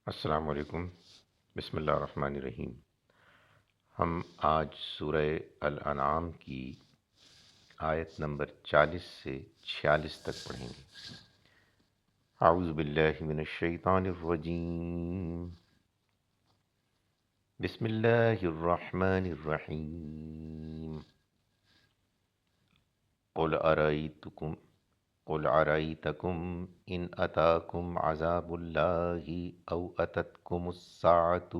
السلام علیکم۔ بسم اللہ الرحمن الرحیم۔ ہم آج سورہ الانعام کی آیت نمبر 40 سے 46 تک پڑھیں گے۔ اعوذ باللہ من الشیطان الرجیم، بسم اللہ الرحمن الرحیم۔ قل ارأیتکم ان اتاکم عذاب اللہ او اتتکم الساعة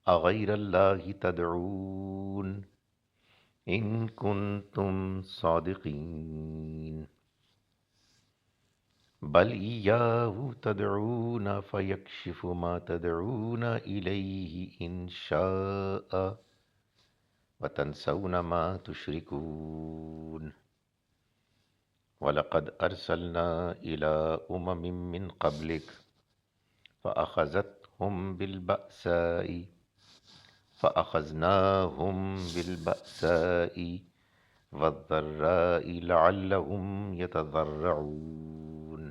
اغیر اللہ تدعون ان کنتم صادقین بل ایاہ تدعون فیکشف ما تدعون الیہ ان شاء وتنسون ما تشرکون وَلَقَدْ أَرْسَلْنَا إِلَىٰ أُمَمٍ مِّن قَبْلِكَ فَأَخَذْنَاهُم بِالْبَأْسَاءِ وَالضَّرَّاءِ لَعَلَّهُمْ يَتَضَرَّعُونَ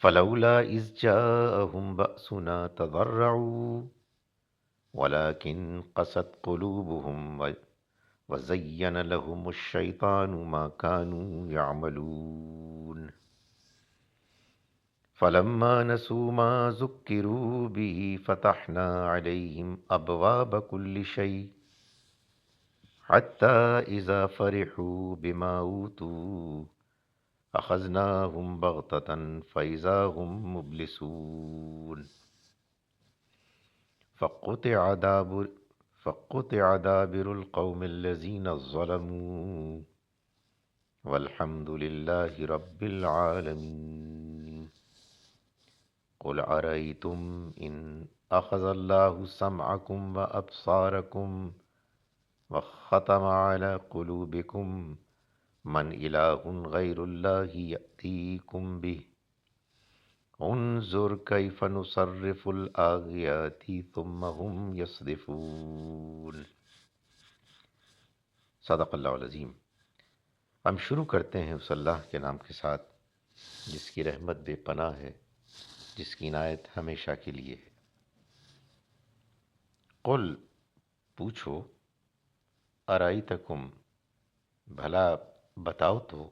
فَلَوْلَا إِذْ جَاءَهُم بَأْسُنَا تَضَرَّعُوا وَلَٰكِن قَسَتْ قُلُوبُهُمْ وَزَيَّنَ لَهُمُ الشَّيْطَانُ مَا كَانُوا يَعْمَلُونَ فَلَمَّا نَسُوا مَا ذُكِّرُوا بِهِ فَتَحْنَا عَلَيْهِمْ أَبْوَابَ كُلِّ شَيْءٍ حَتَّى إِذَا فَرِحُوا بِمَا أُوتُوا أَخَذْنَاهُمْ بَغْتَةً فَإِذَا هُمْ مُبْلِسُونَ فَقُطِعَ دَابِرُ الْقَوْمِ الَّذِينَ ظَلَمُوا وَالْحَمْدُ لِلَّهِ رَبِّ الْعَالَمِينَ قُلْ أَرَأَيْتُمْ إِنْ أَخَذَ اللَّهُ سَمْعَكُمْ وَأَبْصَارَكُمْ وَخَتَمَ عَلَى قُلُوبِكُمْ مَنْ إِلَٰهٌ غَيْرُ اللَّهِ يَأْتِيكُمْ بِهِ انظُرْ كَيْفَ نُصَرِّفُ الْآيَاتِ ثُمَّ هُمْ يَصْدِفُونَ۔ صدق اللہ العظیم۔ ہم شروع کرتے ہیں اس اللہ کے نام کے ساتھ جس کی رحمت بے پناہ ہے، جس کی عنایت ہمیشہ کے لیے ہے۔ قل پوچھو، ارائیتکم بھلا بتاؤ تو،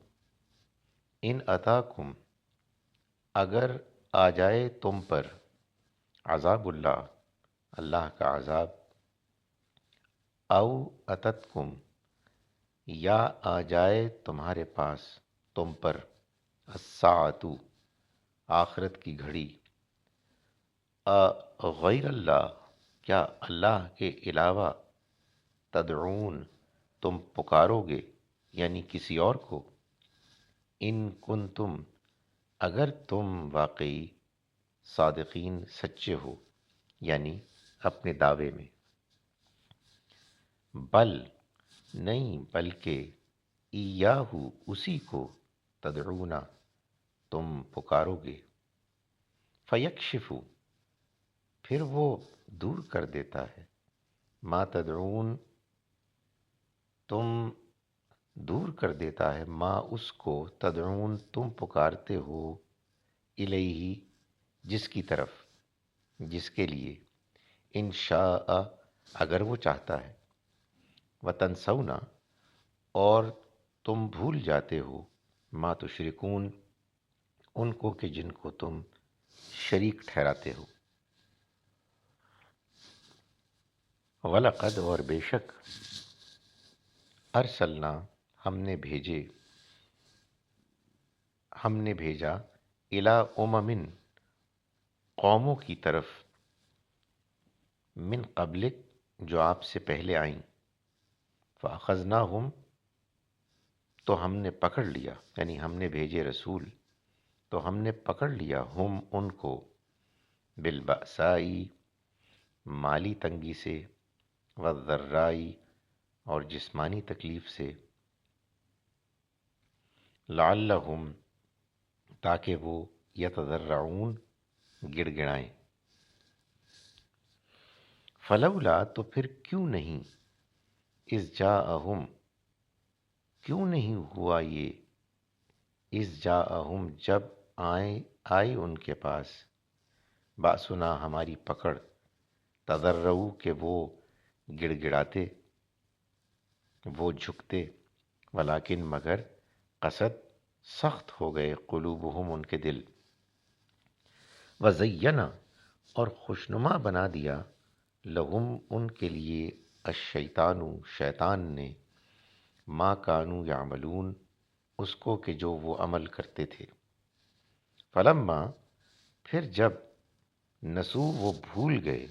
ان اتاکم اگر آ جائے تم پر، عذاب اللہ اللہ کا عذاب، او اتتکم یا آ جائے تمہارے پاس تم پر، الساعۃ آخرت کی گھڑی، غیر اللہ کیا اللہ کے علاوہ، تدعون تم پکارو گے یعنی کسی اور کو، ان کنتم اگر تم واقعی، صادقین سچے ہو یعنی اپنے دعوے میں، بل نہیں بلکہ، ایاہو اسی کو، تدعونا تم پکارو گے، فیکشف پھر وہ دور کر دیتا ہے، ما تدعون تم دور کر دیتا ہے، ما اس کو، تدعون تم پکارتے ہو، الیہ جس کی طرف، جس کے لیے، ان شاء اگر وہ چاہتا ہے، وتنسون اور تم بھول جاتے ہو، ما تشرکون ان کو کہ جن کو تم شریک ٹھہراتے ہو، وَلَقَدْ اور بے شک، ارسلنا ہم نے بھیجا، الی امم قوموں کی طرف، من قبلک جو آپ سے پہلے آئیں، فاخذناہم تو ہم نے پکڑ لیا، یعنی ہم نے بھیجے رسول تو ہم نے پکڑ لیا، ہم ان کو، بالبأسائی مالی تنگی سے، والضرائی اور جسمانی تکلیف سے، لعلہم تاکہ وہ، یتضرعون گڑ گڑائیں، فلولا تو پھر کیوں نہیں، اذ جاءہم کیوں نہیں ہوا یہ، اذ جاءہم جب آئیں آئی ان کے پاس باسنا ہماری پکڑ، تضرعوا کہ وہ گڑ گڑاتے، وہ جھکتے، ولیکن مگر قصد سخت ہو گئے، قلوبہم ان کے دل، وزینہ اور خوشنما بنا دیا، لہم ان کے لیے، الشیطان شیطان نے، ما کانوا یعملون اس کو کہ جو وہ عمل کرتے تھے، فلما پھر جب نسو وہ بھول گئے،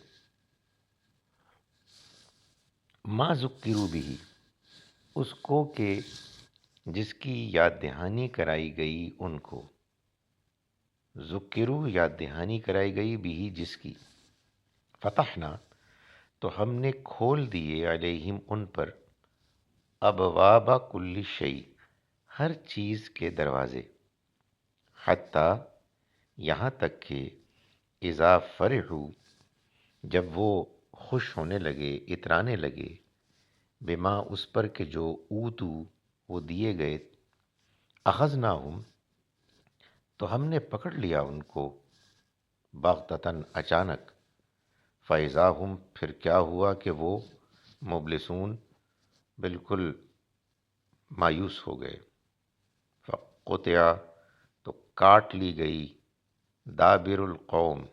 ما ذکروا بھی اس کو کہ جس کی یاد دہانی کرائی گئی ان کو، ذکروا یاد دہانی کرائی گئی بھی جس کی، فتحنا تو ہم نے کھول دیے، علیہم ان پر، ابواب کل شیء ہر چیز کے دروازے، حتیٰ یہاں تک کہ اذا فرحوا جب وہ خوش ہونے لگے، اترانے لگے، بما اس پر کہ جو اوتو وہ دیے گئے، اخذناہم تو ہم نے پکڑ لیا ان کو، بغتتاً اچانک، فاذا ہم پھر کیا ہوا کہ وہ مبلسون بالکل مایوس ہو گئے، فقطع تو کاٹ لی گئی، دابر القوم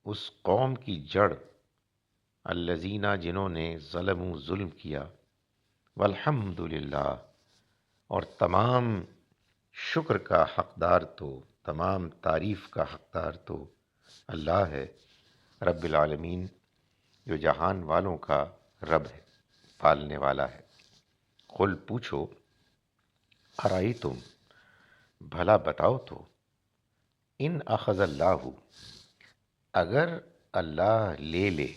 اس قوم کی جڑ، الذین جنہوں نے ظلموا ظلم کیا، والحمد للہ اور تمام شکر کا حقدار تو، تمام تعریف کا حقدار تو اللہ ہے، رب العالمین جو جہان والوں کا رب ہے، پالنے والا ہے۔ قل پوچھو، ارائیتم بھلا بتاؤ تو، ان اخذ اللہ اگر اللہ لے لے،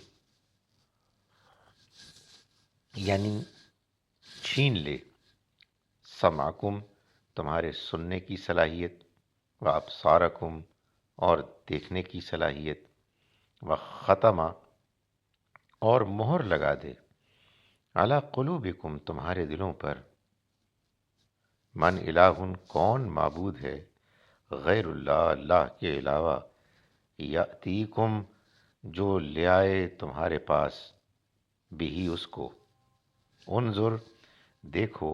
یعنی چھین لے، سمعکم تمہارے سننے کی صلاحیت، و ابصارکم اور دیکھنے کی صلاحیت، و ختمہ اور مہر لگا دے، علی قلوبکم تمہارے دلوں پر، من الہ کون معبود ہے، غیر اللہ اللہ کے علاوہ، یأتیکم جو لے آئے تمہارے پاس، بھی اس کو، انظر دیکھو،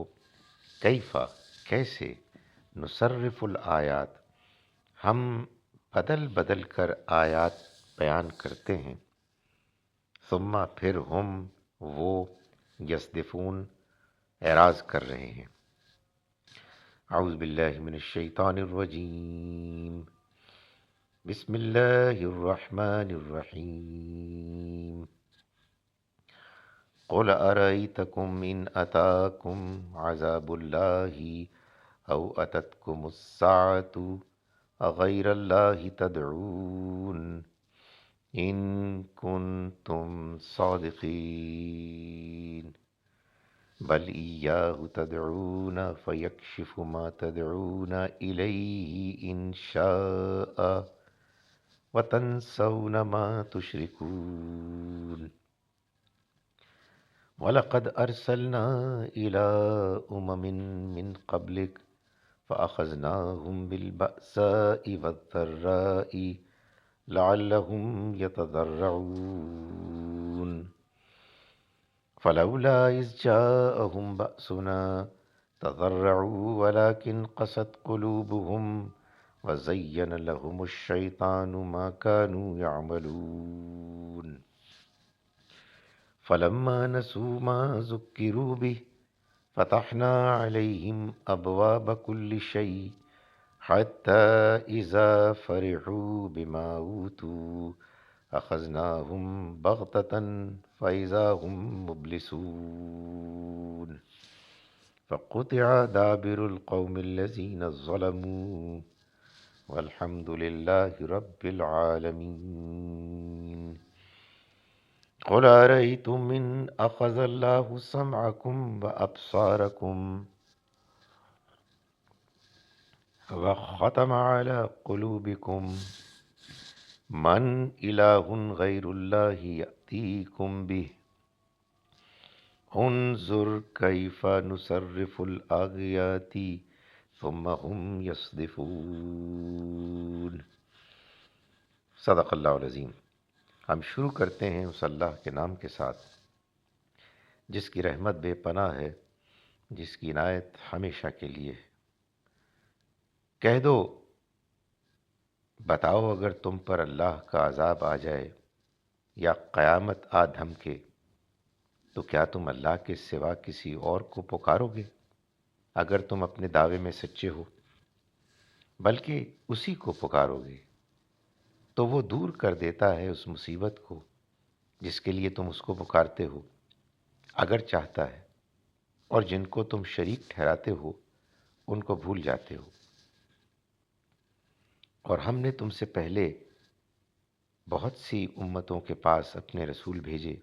کیفا کیسے، نصرف الآیات ہم بدل بدل کر آیات بیان کرتے ہیں، ثم پھر ہم وہ یصدفون اعراض کر رہے ہیں۔ اعوذ باللہ من الشیطان الرجیم، بسم اللہ الرحمن الرحیم، قل ارأیتکم ان اتاکم عذاب اللہ او اتتکم الساعۃ اغیر اللہ تدعون ان کنتم صادقین بل ایاہ تدعون فیکشف ما تدعون الیہ ان شاء وتنسون ما تشركون وَلَقَدْ أَرْسَلْنَا إِلَىٰ أُمَمٍ مِّن قَبْلِكَ فَأَخَذْنَاهُم بِالْبَأْسَاءِ وَالضَّرَّاءِ لَعَلَّهُمْ يَتَضَرَّعُونَ فَلَوْلَا إِذْ جَاءَهُم بَأْسُنَا تَضَرَّعُوا وَلَٰكِنْ قَسَتْ قُلُوبُهُمْ وَزَيَّنَ لَهُمُ الشَّيْطَانُ مَا كَانُوا يَعْمَلُونَ فَلَمَّا نَسُوا مَا ذُكِّرُوا بِهِ فَتَحْنَا عَلَيْهِمْ أَبْوَابَ كُلِّ شَيْءٍ حَتَّىٰ إِذَا فَرِحُوا بِمَا أُوتُوا أَخَذْنَاهُمْ بَغْتَةً فَإِذَا هُمْ مُبْلِسُونَ فَقُطِعَ دَابِرُ الْقَوْمِ الَّذِينَ ظَلَمُوا وَالْحَمْدُ لِلَّهِ رَبِّ الْعَالَمِينَ قل أرأيتم إن أخذ الله سمعكم وأبصاركم وختم على قلوبكم من إله غير الله يأتيكم به انظر كيف نصرف الآيات ثم هم يصدفون۔ صدق اللہ العظیم۔ ہم شروع کرتے ہیں اس اللہ کے نام کے ساتھ جس کی رحمت بے پناہ ہے، جس کی عنایت ہمیشہ کے لیے ہے۔ کہہ دو، بتاؤ، اگر تم پر اللہ کا عذاب آ جائے یا قیامت آ دھمکے تو کیا تم اللہ کے سوا کسی اور کو پکارو گے؟ اگر تم اپنے دعوے میں سچے ہو، بلکہ اسی کو پکارو گے تو وہ دور کر دیتا ہے اس مصیبت کو جس کے لیے تم اس کو پکارتے ہو، اگر چاہتا ہے، اور جن کو تم شریک ٹھہراتے ہو ان کو بھول جاتے ہو۔ اور ہم نے تم سے پہلے بہت سی امتوں کے پاس اپنے رسول بھیجے،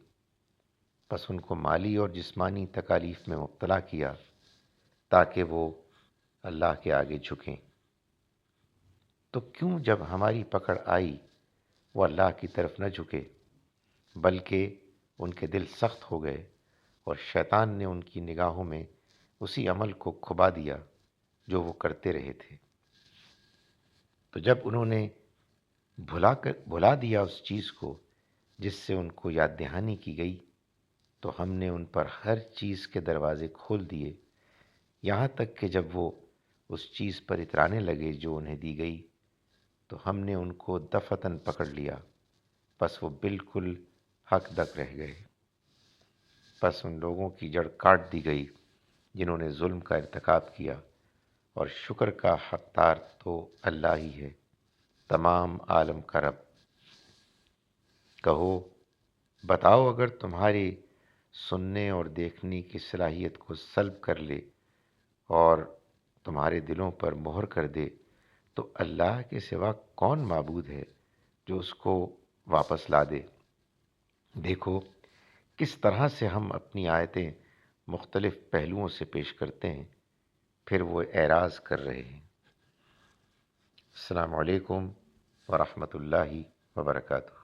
پس ان کو مالی اور جسمانی تکالیف میں مبتلا کیا تاکہ وہ اللہ کے آگے جھکیں۔ تو کیوں جب ہماری پکڑ آئی وہ اللہ کی طرف نہ جھکے، بلکہ ان کے دل سخت ہو گئے اور شیطان نے ان کی نگاہوں میں اسی عمل کو کھبا دیا جو وہ کرتے رہے تھے۔ تو جب انہوں نے بھلا دیا اس چیز کو جس سے ان کو یاد دہانی کی گئی، تو ہم نے ان پر ہر چیز کے دروازے کھول دیے، یہاں تک کہ جب وہ اس چیز پر اترانے لگے جو انہیں دی گئی تو ہم نے ان کو دفتن پکڑ لیا، پس وہ بالکل حق دق رہ گئے۔ پس ان لوگوں کی جڑ کاٹ دی گئی جنہوں نے ظلم کا ارتکاب کیا، اور شکر کا حقدار تو اللہ ہی ہے، تمام عالم کا رب۔ کہو، بتاؤ، اگر تمہاری سننے اور دیکھنے کی صلاحیت کو سلب کر لے اور تمہارے دلوں پر مہر کر دے تو اللہ کے سوا کون معبود ہے جو اس کو واپس لا دے؟ دیکھو کس طرح سے ہم اپنی آیتیں مختلف پہلوؤں سے پیش کرتے ہیں، پھر وہ اعراض کر رہے ہیں۔ السلام علیکم ورحمۃ اللہ وبرکاتہ۔